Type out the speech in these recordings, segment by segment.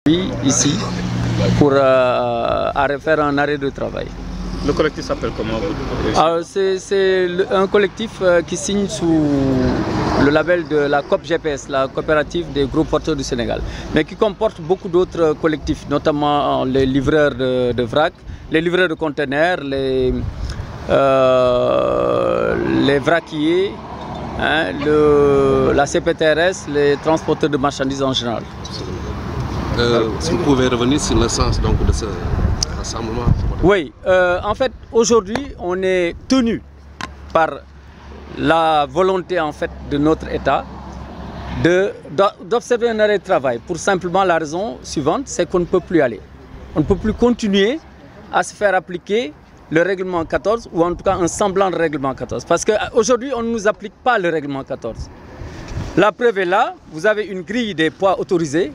Ici pour faire un arrêt de travail. Le collectif s'appelle comment? C'est un collectif qui signe sous le label de la COP GPS, la coopérative des gros porteurs du Sénégal, mais qui comporte beaucoup d'autres collectifs, notamment les livreurs de vrac, les livreurs de conteneurs, les vraquiers, hein, la CPTRS, les transporteurs de marchandises en général. Si vous pouvez revenir sur le sens donc, de ce rassemblement. Oui, en fait, aujourd'hui, on est tenu par la volonté en fait, de notre État d'observer un arrêt de travail pour simplement la raison suivante, c'est qu'on ne peut plus aller. On ne peut plus continuer à se faire appliquer le règlement 14 ou en tout cas un semblant de règlement 14. Parce qu'aujourd'hui, on ne nous applique pas le règlement 14. La preuve est là, vous avez une grille des poids autorisés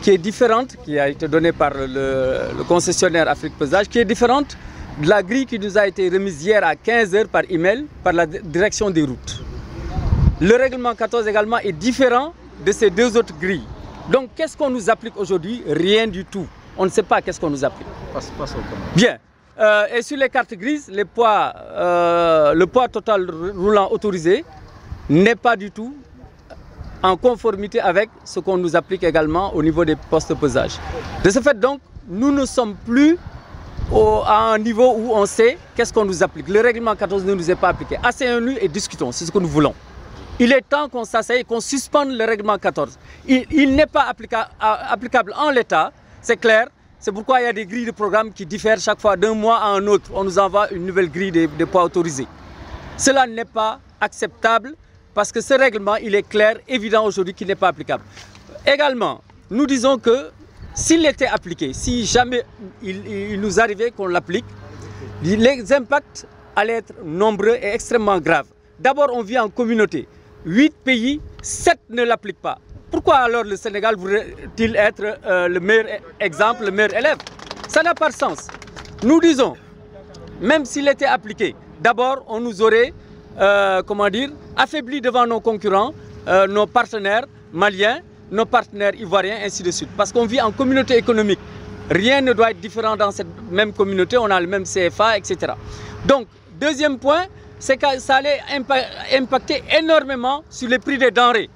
qui est différente, qui a été donnée par le concessionnaire Afrique Pesage, qui est différente de la grille qui nous a été remise hier à 15 h par email par la direction des routes. Le règlement 14 également est différent de ces deux autres grilles. Donc qu'est-ce qu'on nous applique aujourd'hui? Rien du tout. On ne sait pas qu'est-ce qu'on nous applique. Bien. Et sur les cartes grises, le poids total roulant autorisé n'est pas du tout en conformité avec ce qu'on nous applique également au niveau des postes de pesage. De ce fait donc, nous ne sommes plus à un niveau où on sait qu'est-ce qu'on nous applique. Le règlement 14 ne nous est pas appliqué. Asseyons-nous et discutons, c'est ce que nous voulons. Il est temps qu'on s'asseye et qu'on suspende le règlement 14. Il n'est pas applicable en l'état, c'est clair. C'est pourquoi il y a des grilles de programme qui diffèrent chaque fois d'un mois à un autre. On nous envoie une nouvelle grille des poids autorisés. Cela n'est pas acceptable. Parce que ce règlement, il est clair, évident aujourd'hui qu'il n'est pas applicable. Également, nous disons que s'il était appliqué, si jamais il nous arrivait qu'on l'applique, les impacts allaient être nombreux et extrêmement graves. D'abord, on vit en communauté. 8 pays, 7 ne l'appliquent pas. Pourquoi alors le Sénégal voudrait-il être le meilleur exemple, le meilleur élève? Ça n'a pas de sens. Nous disons, même s'il était appliqué, d'abord, on nous aurait affaiblis devant nos concurrents, nos partenaires maliens, nos partenaires ivoiriens, ainsi de suite. Parce qu'on vit en communauté économique. Rien ne doit être différent dans cette même communauté, on a le même CFA, etc. Donc, deuxième point, c'est que ça allait impacter énormément sur les prix des denrées,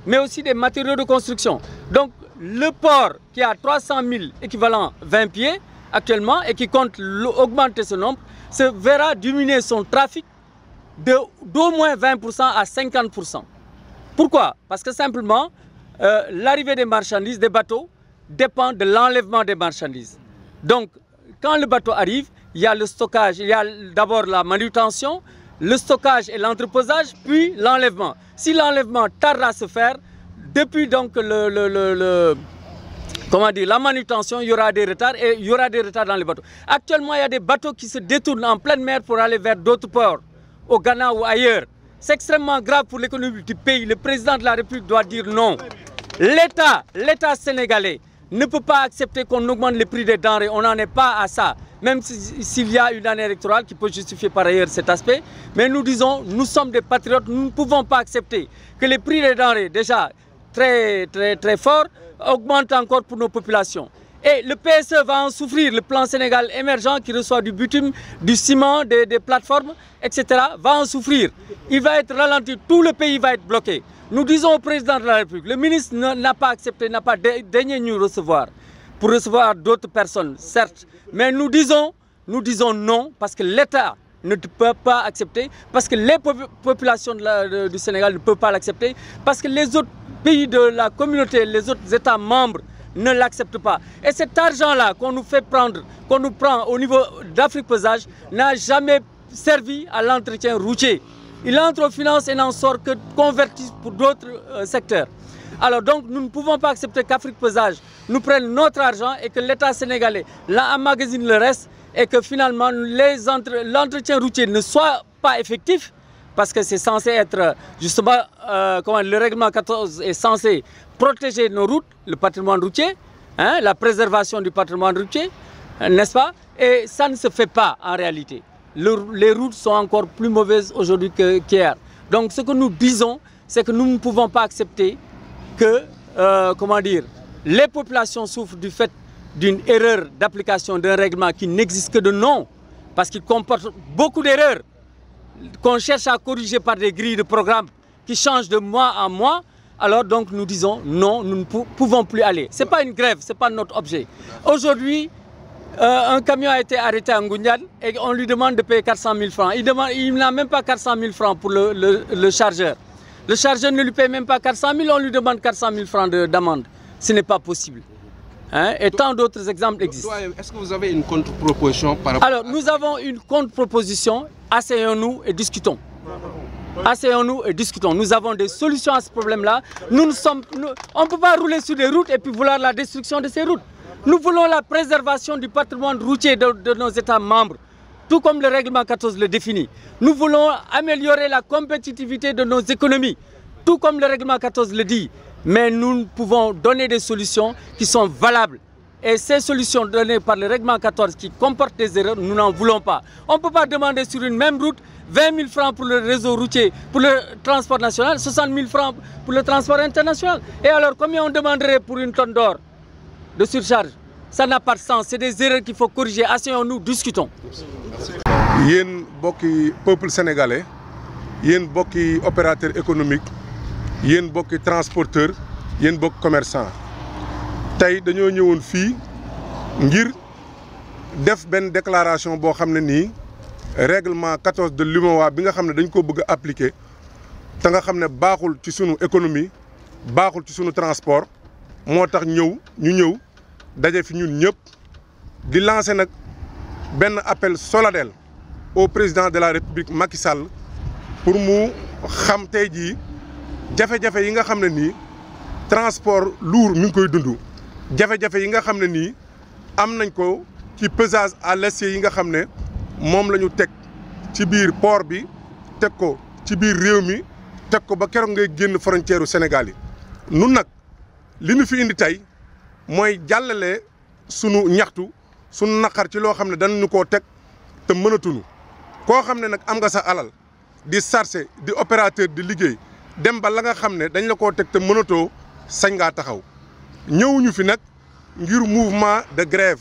mais aussi des matériaux de construction. Donc, le port qui a 300 000 équivalents 20 pieds actuellement et qui compte augmenter ce nombre, se verra diminuer son trafic d'au moins 20% à 50%. Pourquoi? Parce que simplement, l'arrivée des marchandises, des bateaux, dépend de l'enlèvement des marchandises. Donc, quand le bateau arrive, il y a le stockage, il y a d'abord la manutention, le stockage et l'entreposage, puis l'enlèvement. Si l'enlèvement tarde à se faire, depuis donc la manutention, il y aura des retards et il y aura des retards dans les bateaux. Actuellement, il y a des bateaux qui se détournent en pleine mer pour aller vers d'autres ports, au Ghana ou ailleurs. C'est extrêmement grave pour l'économie du pays. Le président de la République doit dire non. L'État sénégalais ne peut pas accepter qu'on augmente les prix des denrées. On n'en est pas à ça. Même s'il y a une année électorale qui peut justifier par ailleurs cet aspect. Mais nous disons, nous sommes des patriotes, nous ne pouvons pas accepter que les prix des denrées, déjà très forts, augmentent encore pour nos populations. Et le PSE va en souffrir, le plan Sénégal émergent qui reçoit du bitume, du ciment, des plateformes, etc. va en souffrir. Il va être ralenti, tout le pays va être bloqué. Nous disons au président de la République, le ministre n'a pas accepté, n'a pas daigné nous recevoir, pour recevoir d'autres personnes, certes. Mais nous disons non, parce que l'État ne peut pas accepter, parce que les populations du Sénégal ne peuvent pas l'accepter, parce que les autres pays de la communauté, les autres États membres, ne l'acceptent pas. Et cet argent-là qu'on nous fait prendre, qu'on nous prend au niveau d'Afrique Pesage, n'a jamais servi à l'entretien routier. Il entre aux finances et n'en sort que converti pour d'autres secteurs. Alors donc nous ne pouvons pas accepter qu'Afrique Pesage nous prenne notre argent et que l'État sénégalais emmagasine le reste et que finalement l'entretien routier ne soit pas effectif, parce que c'est censé être justement, le règlement 14 est censé protéger nos routes, le patrimoine routier, hein, la préservation du patrimoine routier, n'est-ce pas? Et ça ne se fait pas en réalité. Les routes sont encore plus mauvaises aujourd'hui qu'hier. Donc ce que nous disons, c'est que nous ne pouvons pas accepter que Les populations souffrent du fait d'une erreur d'application d'un règlement qui n'existe que de nom, parce qu'il comporte beaucoup d'erreurs qu'on cherche à corriger par des grilles de programme qui changent de mois en mois. Alors donc nous disons non, nous ne pouvons plus aller. Ce n'est pas une grève, ce n'est pas notre objet. Aujourd'hui, un camion a été arrêté à Ngoundiane et on lui demande de payer 400 000 francs. Il n'a même pas 400 000 francs pour le chargeur. Le chargeur ne lui paye même pas 400 000, on lui demande 400 000 francs d'amende. Ce n'est pas possible. Hein? Et tant d'autres exemples existent. Est-ce que vous avez une contre-proposition par rapport Alors, nous avons une contre-proposition. Asseyons-nous et discutons. Asseyons-nous et discutons. Nous avons des solutions à ce problème-là. On ne peut pas rouler sur des routes et puis vouloir la destruction de ces routes. Nous voulons la préservation du patrimoine routier de nos États membres, tout comme le règlement 14 le définit. Nous voulons améliorer la compétitivité de nos économies, tout comme le règlement 14 le dit. Mais nous pouvons donner des solutions qui sont valables. Et ces solutions données par le règlement 14 qui comportent des erreurs, nous n'en voulons pas. On ne peut pas demander sur une même route 20 000 francs pour le réseau routier, pour le transport national, 60 000 francs pour le transport international. Et alors, combien on demanderait pour une tonne d'or de surcharge? Ça n'a pas de sens. C'est des erreurs qu'il faut corriger. Asseyons-nous, discutons. Yéen bokki peuple sénégalais, yéen bokki opérateur économique, yéen bokki transporteur, yéen bokki commerçant. Tay dañoo ñëwoon fii ngir def benn déclaration boo xam ne nii règlement 14 de l'UMOA bi nga xam ne dañ ko bëgg a appliquer te nga xam ne baaxul ci sunu économie baaxul ci sunu transport moo tax ñu ñëw daje fi ñun ñëpp di lancer nag benn appel solennel au président de la République Macky Sall pour mu xam tey jii jafe-jafe yi nga xam ne nii transport lourd mi ngi koy dund. jafe-jafe yi nga xam ne nii am nañ ko ci pesage à l'essieu yi nga xam ne moom la ñu teg ci biir port bi teg ko ci biir réew mi teg ko ba keroog ngay génn frontière u Sénégal yi. nun nag li ñu fi indi tey mooy jàllale sunu ñaxtu sunu naqar ci loo xam ne danañu koo teg te mënatuñu koo xam ne nag am nga sa alal di chargé di opérateur di liggéey dem ba la nga xam ne dañ la koo teg te mënatoo sañ ngaa taxaw. ñëwuñu fi nag ngir mouvement de grève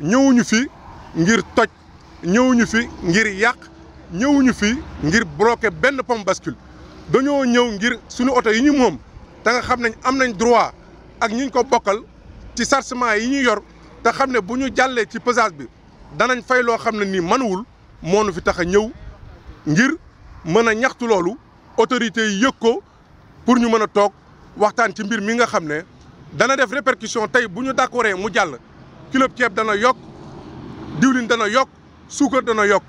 ñëwuñu fi ngir toj ñëwuñu fi ngir yàq ñëwuñu fi ngir bloquer benn pomme bascule dañoo ñëw ngir suñu oto yi ñu moom te nga xam ne am nañ droit ak ñi ñu ko bokkal ci chargement yi ñu yor te xam ne bu ñu jàllee ci pesage bi danañ fay loo xam ne nii mënuwul moo nu fi tax a ñëw ngir mën a ñaxtu loolu autorités yi yëg ko pour ñu mën a toog waxtaan ci mbir mi nga xam ne dana def répercussion tey bu ñu d'accordé mu jàll kilo ceeb dana yokk diwlin dana yokk suukar dana yokk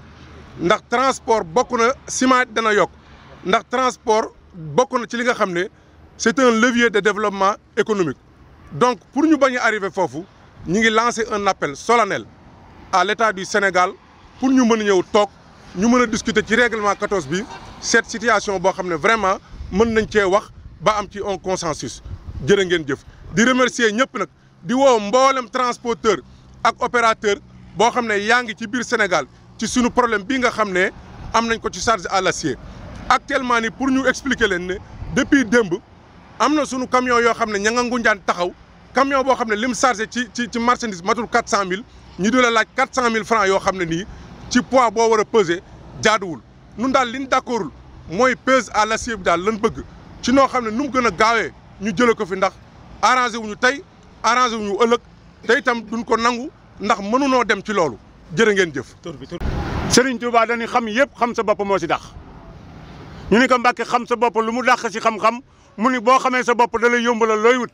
ndax transport bokk na ciment dana yokk ndax transport bokk na ci li nga xam ne c'est un levier de développement économique. Donc pour ñu bañ a arriver foofu ñu ngi lancer un appel solennel à l'État du Sénégal pour ñu mën a ñëw toog ñu mën a discuter ci règlement 14 bi cette situation boo xam ne vraiment mën nañ cee wax ba am ci un consensus jërë ngeen jëf. di remercier ñëpp nag di woo mboolem transporteur ak opérateur boo xam ne yaa ngi ci biir Sénégal ci sunu problème bii nga xam ne am nañ ko ci charge à l'acier actuellement ni pour ñu expliquer leen ne depuis démb am na sunu camion yoo xam ne ña nga Ngoundiane taxaw camion boo xam ne lim chargé ci marchandise matul 400 000 ñu di la laaj 400 000 francs yoo xam ne nii ci poids boo war a peser jaaduwul nun daal liñ d'accordul mooy pèse à l'acier bi daal lan bëgg ci noo xam ne nu mu gën a gaawee ñu jëlee ko fi ndax arrangé wuñu tey arrangé wuñu ëllëg te itam duñ ko nangu ndax mënunoo dem ci loolu jërë ngeen jëf. Serigne Touba dañuy xam yëpp xam sa bopp moo si dàq ñu ni ko Mbàkke xam sa bopp lu mu dàq si xam-xam mu ni boo xamee sa bopp da lay yombalal looy wut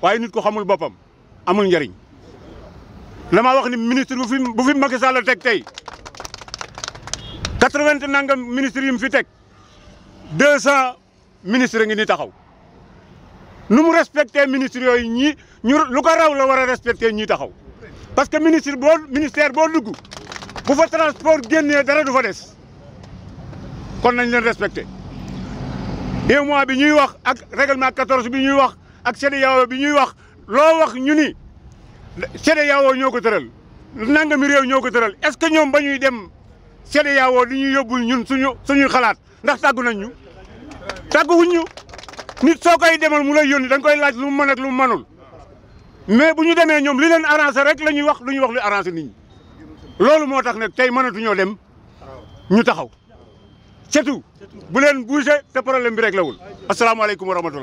waaye nit ko xamul boppam amul njëriñ. dama wax ni ministre bu fi Macky Sall teg tey 80 nangam ministre yi mu fi teg 200 ministres ngi ni taxaw. nu mu respecté ministre yooyu ñii ñu lu ko raw la war a respecté ñii taxaw parce que ministère boo dugg bu fa transport génnee dara du fa des kon nañ leen respecté. UEMOA bi ñuy wax ak règlement 14 bi ñuy wax ak CEDEAO bi ñuy wax loo wax ñu ni CEDEAO ñoo ko tëral nangami réew ñoo ko tëral est-ce que ñoom ba ñuy dem CEDEAO di ñuy yóbbul ñun suñuy xalaat ndax tàggu nañ ñu tàgguwuñ ñu. nit soo koy demal mu lay yónni da nga koy laaj lu mu mën ak lu mu mënul mais bu ñu demee ñoom li leen arrangé rek la ñuy wax lu ñuy wax lu arrangé nit ñi loolu moo tax nag tey mënatuñoo dem ñu taxaw c'est tout bu leen bougé te problème bi réglé wul asalaamaaleykum wa rahmatulah.